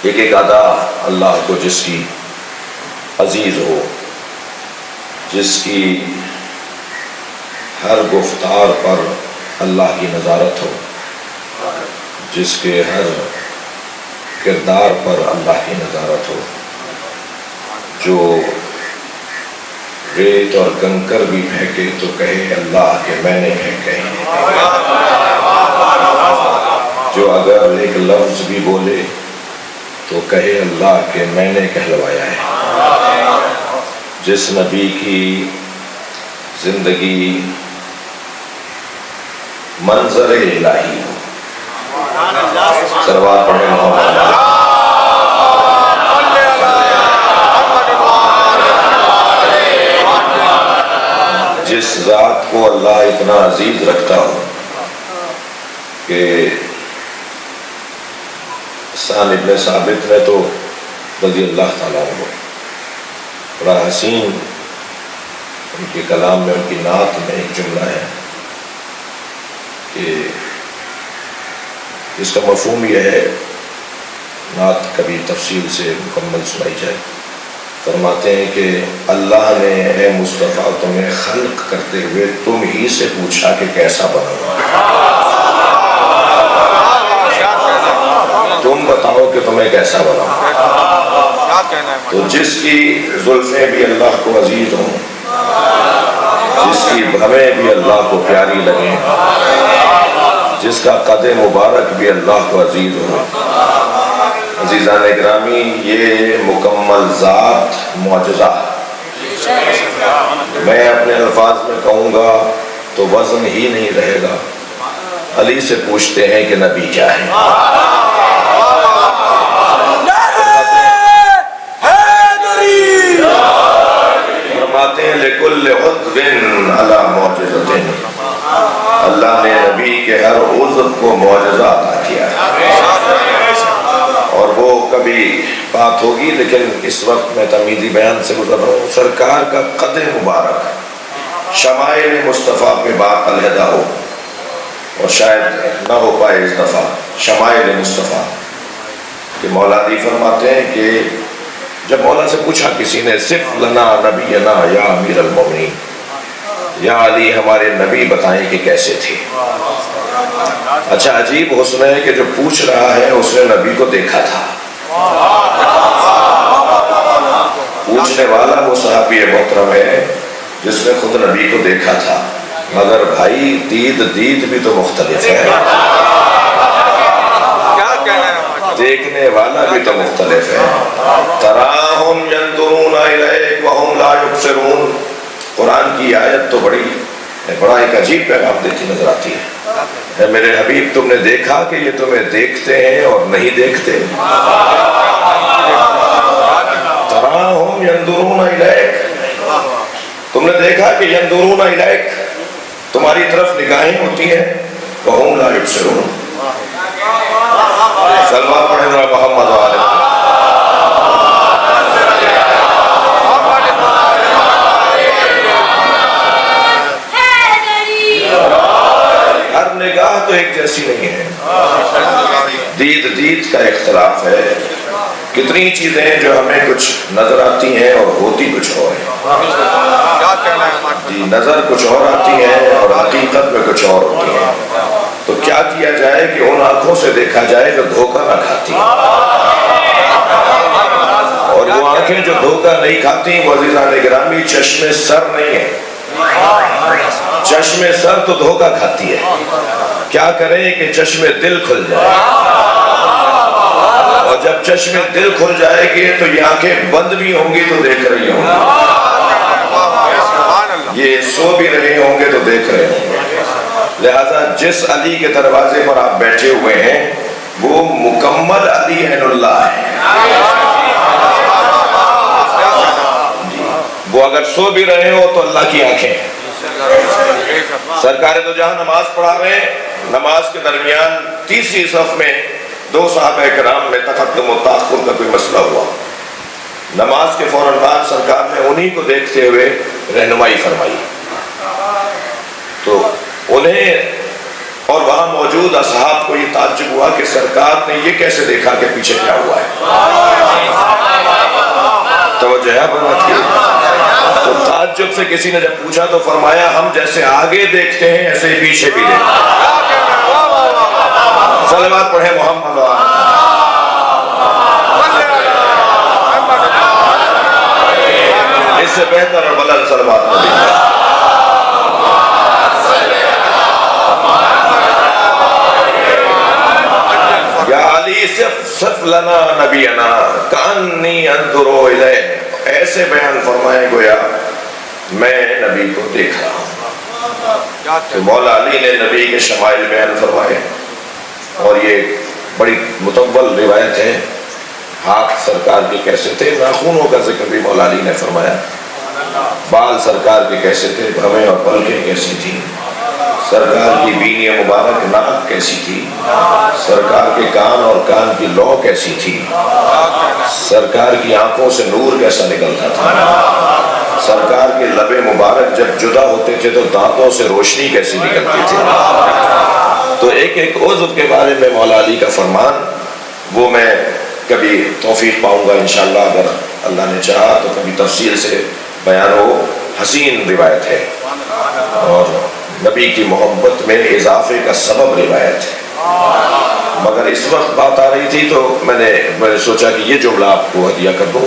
ایک ایک ادا اللہ کو جس کی عزیز ہو، جس کی ہر گفتار پر اللہ کی نظارت ہو، جس کے ہر کردار پر اللہ کی نظارت ہو، جو ریت اور کنکر بھی پھینکے تو کہے اللہ کہ میں نے پھینکے، جو اگر ایک لفظ بھی بولے تو کہے اللہ کہ میں نے کہلوایا ہے۔ جس نبی کی زندگی منظر الہی ہو، سلوات پڑھیں محمد، جس ذات کو اللہ اتنا عزیز رکھتا ہو کہ حسان ابن ثابت نے تو رضی اللہ تعالیٰ عنہ بڑا حسین ان کے کلام میں، ان کی نعت میں ایک جملہ ہے کہ اس کا مفہوم یہ ہے، نعت کبھی تفصیل سے مکمل سنائی جائے۔ فرماتے ہیں کہ اللہ نے اے مصطفیٰ تمہیں خلق کرتے ہوئے تم ہی سے پوچھا کہ کیسا بناؤں، تم بتاؤ کہ تمہیں کیسا بناؤں۔ تو جس کی زلفیں بھی اللہ کو عزیز ہوں، جس کی بھویں بھی اللہ کو پیاری لگیں، جس کا قد مبارک بھی اللہ کو عزیز ہو، عزیزان گرامی یہ مکمل ذات معجزہ ہے۔ میں اپنے الفاظ میں کہوں گا تو وزن ہی نہیں رہے گا۔ علی سے پوچھتے ہیں کہ نبی کیا ہے؟ فرماتے ہیں لِكُلِّ عُضْوٍ عَلَى مُعْجِزَةٍ، اللہ نے نبی کے ہر عضو کو معجزہ عطا کیا ہے، اور وہ کبھی بات ہوگی، لیکن اس وقت میں تمہیدی بیان سے گزر رہا ہوں۔ سرکار کا قد مبارک، شمائل مصطفیٰ پہ بات علیحدہ ہو اور شاید نہ ہو پائے اس دفعہ، شمائل مصطفیٰ کہ مولا علی فرماتے ہیں کہ جب مولا سے پوچھا کسی نے صف لنا نبینا یا امیر المومنین، یا علی ہمارے نبی بتائیں کہ کیسے تھے۔ اچھا عجیب حسن ہے کہ جو پوچھ رہا ہے اس نے نبی کو دیکھا تھا، پوچھنے والا وہ صحابی محترم ہے جس نے خود نبی کو دیکھا تھا، مگر بھائی دید بھی تو مختلف ہے، دیکھنے والا بھی تو مختلف ہے۔ تراہم ینظرون الیک وہم لا یبصرون، قرآن کی آیت تو بڑا ایک عجیب پیغام دیتی نظر آتی ہے۔ اے میرے حبیب تم نے دیکھا کہ یہ تمہیں دیکھتے ہیں اور نہیں دیکھتے؟ تراہم ینظرون الیک، تم نے دیکھا کہ ینظرون الیک تمہاری طرف نگاہیں ہوتی ہیں، وہم لا یبصرون۔ سلوات پڑھیں ذرا محمد والے۔ ہر نگاہ تو ایک جیسی نہیں ہے، دید کا اختلاف ہے۔ کتنی چیزیں ہیں جو ہمیں کچھ نظر آتی ہیں اور ہوتی کچھ اور ہیں، نظر کچھ اور آتی ہے اور حقیقت میں کچھ اور ہوتی ہے۔ تو کیا کیا جائے کہ ان آنکھوں سے دیکھا جائے جو دھوکہ نہ کھاتی، اور وہ آنکھیں جو دھوکہ نہیں کھاتی وہ عزیزان گرامی چشم سر نہیں ہے۔ چشم سر تو دھوکہ کھاتی ہے، کیا کریں کہ چشم دل کھل جائے، اور جب چشم دل کھل جائے گی تو یہ آنکھیں بند بھی ہوں گی تو دیکھ رہی ہوں گی، یہ سو بھی رہے ہوں گے تو دیکھ رہے ہوں گے۔ لہذا جس علی کے دروازے پر آپ بیٹھے ہوئے ہیں وہ مکمل علی عین اللہ ہے، وہ اگر سو بھی رہے ہو تو اللہ کی آنکھیں ہیں۔ سرکار تو جہاں نماز پڑھا رہے ہیں، نماز کے درمیان تیسری صف میں دو صحابہ کرام میں تقدم و تاخر کا کوئی مسئلہ ہوا، نماز کے فوراً بعد سرکار نے انہی کو دیکھتے ہوئے رہنمائی فرمائی، تو انہیں اور وہاں موجود اصحاب کو یہ تعجب ہوا کہ سرکار نے یہ کیسے دیکھا کہ پیچھے کیا ہوا ہے؟ توجہ ہے بات کی؟ تو تعجب سے کسی نے جب پوچھا تو فرمایا ہم جیسے آگے دیکھتے ہیں ایسے ہی پیچھے بھی دیکھتے ہیں۔ صلوات پڑھیں محمد و اس سے بہتر اور بلند صلوات پڑھیں۔ یا علی صف لنا نبینا کانی انظرو الیہ، ایسے بیان فرمائے گویا میں نبی کو دیکھ رہا ہوں۔ تو مولا علی نے نبی کے شمائل بیان فرمائے، اور یہ بڑی مطول روایت ہے۔ ہاتھ سرکار کے کیسے تھے، ناخنوں کا ذکر بھی مولا علی نے فرمایا، بال سرکار کے کیسے تھے، بھویں اور پلکیں کیسی تھی، سرکار کی بینی مبارک ناک کیسی تھی، سرکار کے کان اور کان کی لو کیسی تھی، سرکار کی آنکھوں سے نور کیسا نکلتا تھا، سرکار کے لب مبارک جب جدا ہوتے تھے تو دانتوں سے روشنی کیسی نکلتی تھی۔ تو ایک ایک عضو کے بارے میں مولا علی کا فرمان وہ میں کبھی توفیق پاؤں گا انشاءاللہ، اگر اللہ نے چاہا تو کبھی تفصیل سے بیان ہو۔ حسین روایت ہے اور نبی کی محبت میں اضافے کا سبب روایت ہے، مگر اس وقت بات آ رہی تھی تو میں نے سوچا کہ یہ جملہ آپ کو ہدیہ کر دوں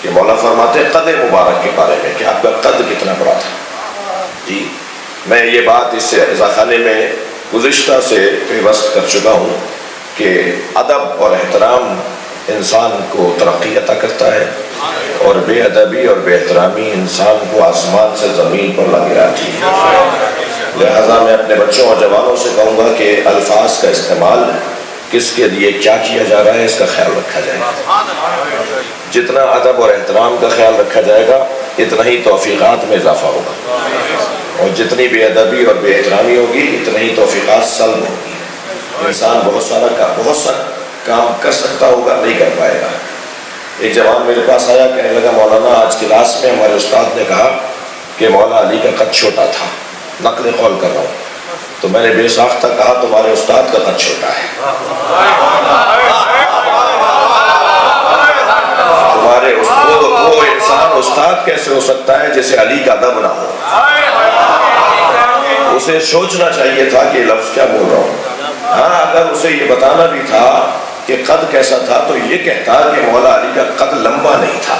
کہ مولا فرماتے ہیں قد مبارک کے بارے میں کہ آپ کا قد کتنا بڑا تھا۔ جی میں یہ بات اس خانے میں گزشتہ سے پیوست کر چکا ہوں کہ ادب اور احترام انسان کو ترقی عطا کرتا ہے، اور بے ادبی اور بے احترامی انسان کو آسمان سے زمین پر لا گراتی ہے۔ لہذا میں اپنے بچوں اور جوانوں سے کہوں گا کہ الفاظ کا استعمال کس کے لیے کیا کیا جا رہا ہے اس کا خیال رکھا جائے گا۔ جتنا ادب اور احترام کا خیال رکھا جائے گا اتنا ہی توفیقات میں اضافہ ہوگا، اور جتنی بے ادبی اور بے احترامی ہوگی اتنا ہی توفیقات سلب ہوگی۔ انسان بہت سا کام کر سکتا ہوگا، نہیں کر پائے گا۔ ایک جوان میرے پاس آیا، کہنے لگا مولانا آج کلاس میں ہمارے استاد نے کہا کہ مولا علی کا قد چھوٹا تھا، نقل قول کر رہا ہوں۔ تو میں نے بے ساختہ کہا تمہارے استاد کا قد چھوٹا ہے، تمہارے وہ انسان استاد کیسے ہو سکتا ہے جسے علی کا ادب نہ ہو؟ اسے سوچنا چاہیے تھا کہ لفظ کیا بول رہا ہوں۔ ہاں اگر اسے یہ بتانا بھی تھا کہ قد کیسا تھا تو یہ کہتا کہ مولا علی کا قد لمبا نہیں تھا،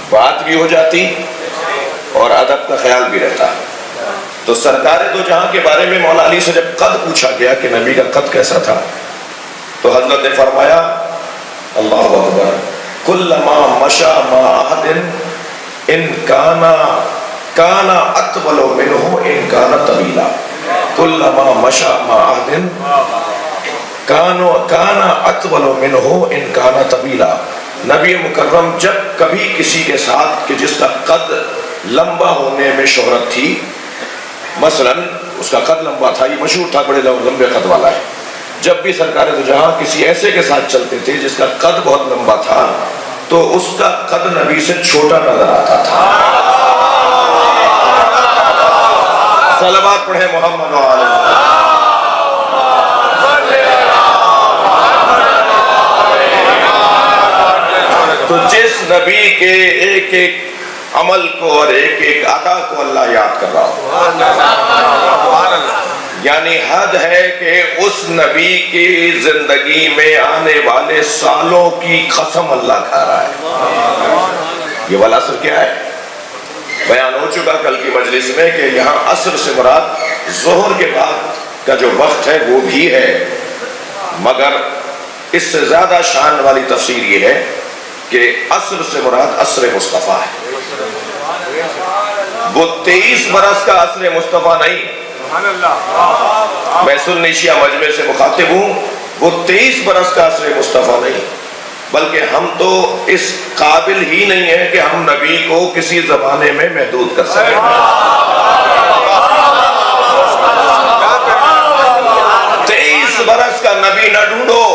بات بھی ہو جاتی اور ادب کا خیال بھی رہتا۔ تو سرکار دو جہاں کے بارے میں مولا علی سے جب قد پوچھا گیا کہ نبی کا قد کیسا تھا تو حضرت نے فرمایا اللہ اکبر، کلما مشى مع احد ان کان اطول منه ان کان طویلا، کلما مشى مع احد کان اطول منه ان کان طویلا۔ نبی مکرم جب کبھی کسی کے ساتھ کہ جس کا قد لمبا ہونے میں شہرت تھی، مثلا اس کا قد لمبا تھا، یہ مشہور تھا بڑے لمبے قد والا ہے، جب بھی سرکار دو جہاں کسی ایسے کے ساتھ چلتے تھے جس کا قد بہت لمبا تھا تو اس کا قد نبی سے چھوٹا نظر آتا تھا۔ صلوات پڑھیں محمد و آلہ۔ تو جس نبی کے ایک ایک عمل کو اور ایک ایک ادا کو اللہ یاد کر رہا ہو، یعنی حد ہے کہ اس نبی کی زندگی میں آنے والے سالوں کی قسم اللہ کھا رہا ہے۔ یہ والا اثر کیا ہے؟ بیان ہو چکا کل کی مجلس میں کہ یہاں عصر سے مراد ظہر کے بعد کا جو وقت ہے وہ بھی ہے، مگر اس سے زیادہ شان والی تفسیر یہ ہے کہ عصر سے مراد عصر مصطفیٰ ہے۔ وہ 23 برس کا عصر مصطفیٰ نہیں، میں سنی شیعہ مجمع سے مخاطب ہوں، وہ 23 برس کا عصر مصطفیٰ نہیں، بلکہ ہم تو اس قابل ہی نہیں ہیں کہ ہم نبی کو کسی زمانے میں محدود کر سکیں۔ 23 برس کا نبی نہ ڈھونڈو،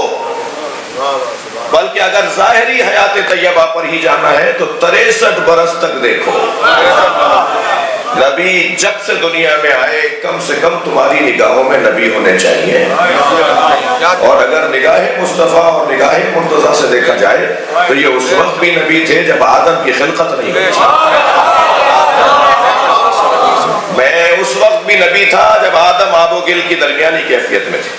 بلکہ اگر ظاہری حیات طیبہ پر ہی جانا ہے تو 63 برس تک دیکھو، نبی جب سے دنیا میں آئے کم سے کم تمہاری نگاہوں میں نبی ہونے چاہیے، اور اگر نگاہ مصطفیٰ اور نگاہ مرتضیٰ سے دیکھا جائے تو یہ اس وقت بھی نبی تھے جب آدم کی خلقت نہیں ہوئی تھی، میں اس وقت بھی نبی تھا جب آدم آب و گل کی درمیانی کیفیت میں تھے۔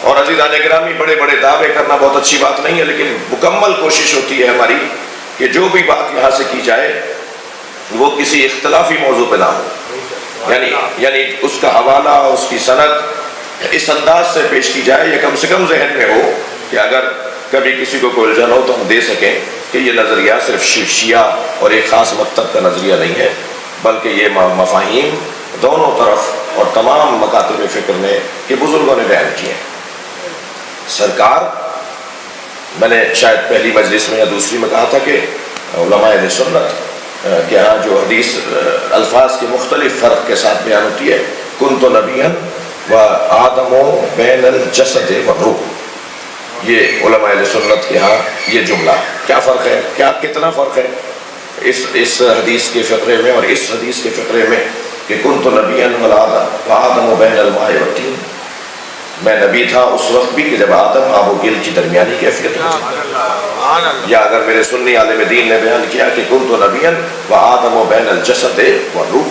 اور عزیزان گرامی، بڑے بڑے دعوے کرنا بہت اچھی بات نہیں ہے، لیکن مکمل کوشش ہوتی ہے ہماری کہ جو بھی بات یہاں سے کی جائے وہ کسی اختلافی موضوع پہ نہ ہو، یعنی اس کا حوالہ، اس کی سند اس انداز سے پیش کی جائے، یا کم سے کم ذہن میں ہو کہ اگر کبھی کسی کو کوئی الجھن ہو تو ہم دے سکیں کہ یہ نظریہ صرف شیعہ اور ایک خاص مکتب کا نظریہ نہیں ہے، بلکہ یہ مفاہیم دونوں طرف اور تمام مکاتب فکر میں کہ بزرگوں نے بیان کیے ہیں۔ سرکار، میں نے شاید پہلی مجلس میں یا دوسری میں کہا تھا کہ علماء اہل سنت کہ ہاں جو حدیث الفاظ کے مختلف فرق کے ساتھ بیان ہوتی ہے، کنت نبیا و آدم بین الجسد والروح، یہ علماء اہل سنت کے ہاں یہ جملہ کیا فرق ہے، کتنا فرق ہے اس حدیث کے فقرے میں اور اس حدیث کے فقرے میں کہ کنت نبیا و آدم بین الماء والطین، میں نبی تھا اس وقت بھی کہ جب آدم آب و گل کی درمیانی کیفیت میں تھا، یا اگر میرے سنی عالم دین نے بیان کیا کہ کنت نبیا و آدم بین الجسد والروح،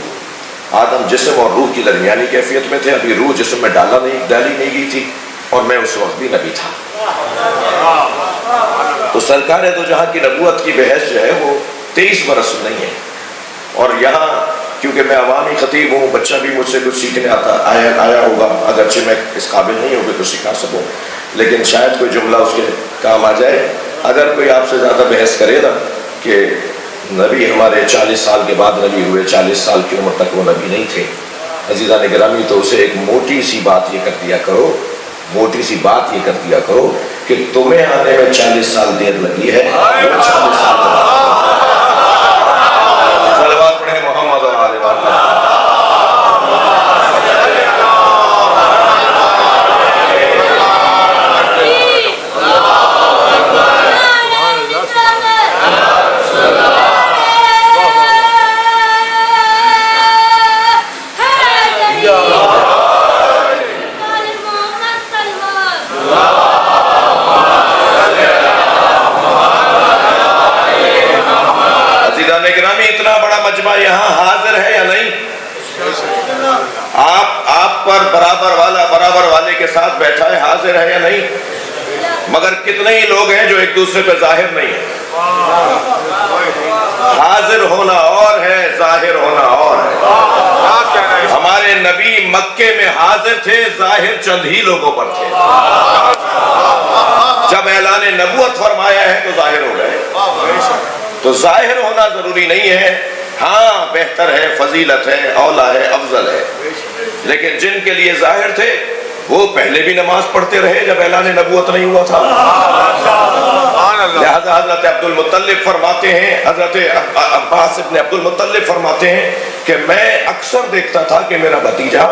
آدم جسم اور روح کی درمیانی کیفیت میں تھے، ابھی روح جسم میں ڈالی نہیں گئی تھی، اور میں اس وقت بھی نبی تھا۔ تو سرکار دو جہاں کی نبوت کی بحث جو ہے وہ 23 برس نہیں ہے، اور یہاں کیونکہ میں عوامی خطیب ہوں، بچہ بھی مجھ سے کچھ سیکھنے آیا ہوگا، اگرچہ میں اس قابل نہیں ہوں کہ کچھ سکھا سکوں، لیکن شاید کوئی جملہ اس کے کام آ جائے۔ اگر کوئی آپ سے زیادہ بحث کرے نا کہ نبی ہمارے 40 سال کے بعد نبی ہوئے، 40 سال کی عمر تک وہ نبی نہیں تھے، عزیزان گرامی، تو اسے ایک موٹی سی بات یہ کر دیا کرو کہ تمہیں آنے میں 40 سال دیر لگی ہے، وہ 40 سال صلوات پڑھیں محمد و آل محمد۔ اتنا بڑا مجمع یہاں حاضر ہے یا نہیں؟ آپ پر برابر والے کے ساتھ بیٹھا ہے، حاضر ہے یا نہیں؟ مگر کتنے ہی لوگ ہیں جو ایک دوسرے پہ ظاہر نہیں ہے۔ حاضر ہونا اور ہے، ظاہر ہونا اور ہے۔ ہمارے نبی مکے میں حاضر تھے، ظاہر چند ہی لوگوں پر تھے۔ جب اعلان نبوت فرمایا ہے تو ظاہر ہو گئے، تو ظاہر ہونا ضروری نہیں ہے، ہاں بہتر ہے، فضیلت ہے، اولا ہے، افضل ہے، لیکن جن کے لیے ظاہر تھے وہ پہلے بھی نماز پڑھتے رہے جب اعلان نبوت نہیں ہوا تھا۔ لہذا حضرت عبد المطلب فرماتے ہیں، حضرت عباس ابن عبد المطلب فرماتے ہیں کہ میں اکثر دیکھتا تھا کہ میرا بھتیجا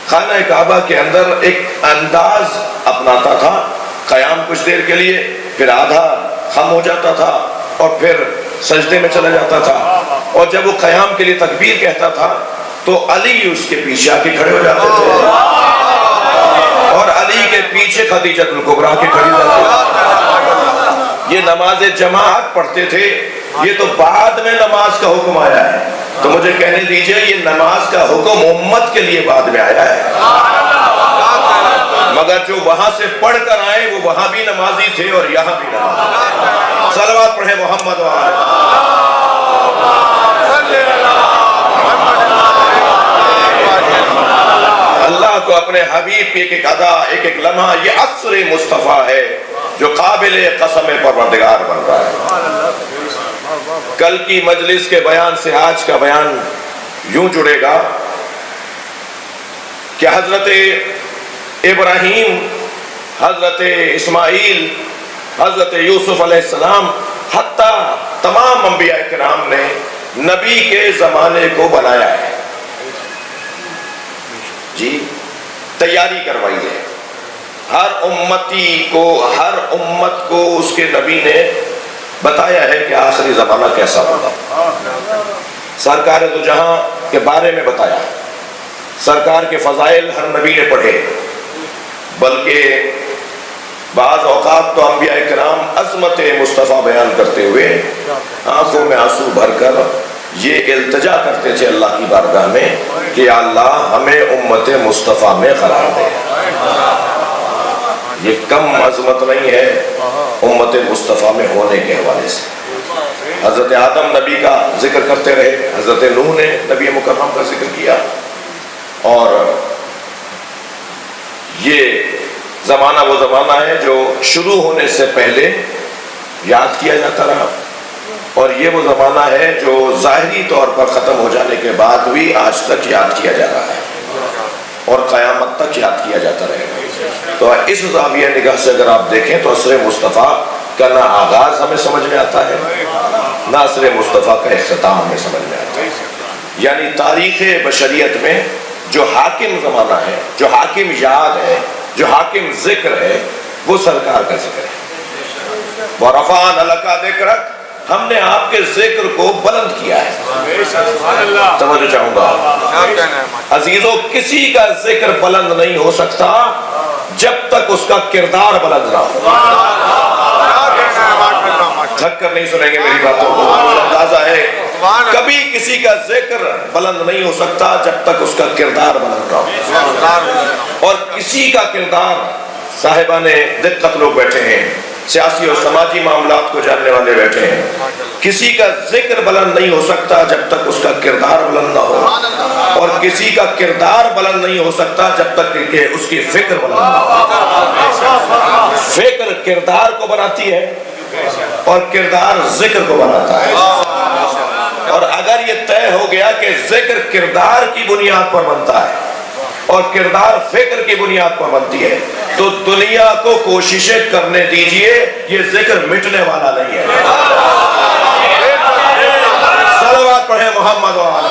خانہ کعبہ کے اندر ایک انداز اپناتا تھا، قیام کچھ دیر کے لیے، پھر آدھا خم ہو جاتا تھا اور پھر سجدے میں چلا جاتا تھا، اور جب وہ قیام کے لیے تکبیر کہتا تھا تو علی اس کے پیچھے آ کے کھڑے ہو جاتے تھے، اور علی کے پیچھے خدیجہ الکبریٰ کے کھڑی جاتے تھے۔ یہ نماز جماعت پڑھتے تھے، یہ تو بعد میں نماز کا حکم آیا ہے، تو مجھے کہنے دیجئے یہ نماز کا حکم امت کے لیے بعد میں آیا ہے، مگر جو وہاں سے پڑھ کر آئے وہ وہاں بھی نمازی تھے اور یہاں بھی نمازی تھے۔ صلوات پڑھیں محمد و آل اللہ کو اپنے حبیب کی ایک ایک ادا، ایک ایک لمحہ، یہ عصر مصطفیٰ ہے جو قابل قسم پروردگار بن رہا ہے۔ کل کی مجلس کے بیان سے آج کا بیان یوں جڑے گا کہ حضرت ابراہیم، حضرت اسماعیل، حضرت یوسف علیہ السلام، حتیٰ تمام انبیاء کرام نے نبی کے زمانے کو بنایا ہے، جی تیاری کروائی ہے، ہر امت کو اس کے نبی نے بتایا ہے کہ آخری زمانہ کیسا ہوگا۔ سرکار دو جہاں کے بارے میں بتایا، سرکار کے فضائل ہر نبی نے پڑھے، بلکہ بعض اوقات تو انبیاء کرام عظمت مصطفیٰ بیان کرتے ہوئے آنکھوں میں آنسو بھر کر یہ التجا کرتے تھے اللہ کی بارگاہ میں کہ یا اللہ ہمیں امت مصطفیٰ میں قرار دے۔ یہ کم عظمت نہیں ہے امت مصطفیٰ میں ہونے کے حوالے سے۔ حضرت آدم نبی کا ذکر کرتے رہے، حضرت نوح نے نبی مکرم کا ذکر کیا، اور یہ زمانہ وہ زمانہ ہے جو شروع ہونے سے پہلے یاد کیا جاتا رہا، اور یہ وہ زمانہ ہے جو ظاہری طور پر ختم ہو جانے کے بعد بھی آج تک یاد کیا جا رہا ہے اور قیامت تک یاد کیا جاتا رہے گا۔ تو اس زاویہ نگاہ سے اگر آپ دیکھیں تو عصر مصطفیٰ کا نہ آغاز ہمیں سمجھ میں آتا ہے، نہ عصر مصطفیٰ کا اختتام ہمیں سمجھ میں آتا ہے۔ یعنی تاریخ بشریت میں جو حاکم زمانہ ہے، جو حاکم یاد ہے، جو حاکم ذکر ہے، وہ سرکار کا ذکر ہے۔ وَرَفَعْنَا لَكَ ذِكْرَكَ، ہم نے آپ کے ذکر کو بلند کیا ہے۔ توجہ چاہوں گا عزیزوں، کسی کا ذکر بلند نہیں ہو سکتا جب تک اس کا کردار بلند نہ ہو۔ تھک کر نہیں سنیں گے میری باتوں کو، اندازہ ہے کبھی کسی کا ذکر بلند نہیں ہو سکتا جب تک اس کا کردار بلند نہ ہو۔ اور کسی کا کردار، صاحبان دقت لوگ بیٹھے ہیں، سیاسی اور سماجی معاملات کو جاننے والے بیٹھے ہیں، کسی کا ذکر بلند نہیں ہو سکتا جب تک اس کا کردار بلند نہ ہو، اور کسی کا کردار بلند نہیں ہو سکتا جب تک کہ اس کی فکر بلند نہ ہو۔ فکر کردار کو بناتی ہے اور کردار ذکر کو بناتا ہے، اور اگر یہ طے ہو گیا کہ ذکر کردار کی بنیاد پر بنتا ہے اور کردار فکر کی بنیاد پر بنتی ہے تو دنیا کو کوششیں کرنے دیجئے، یہ ذکر مٹنے والا نہیں ہے۔ صلوات پڑھیں محمد و آلہ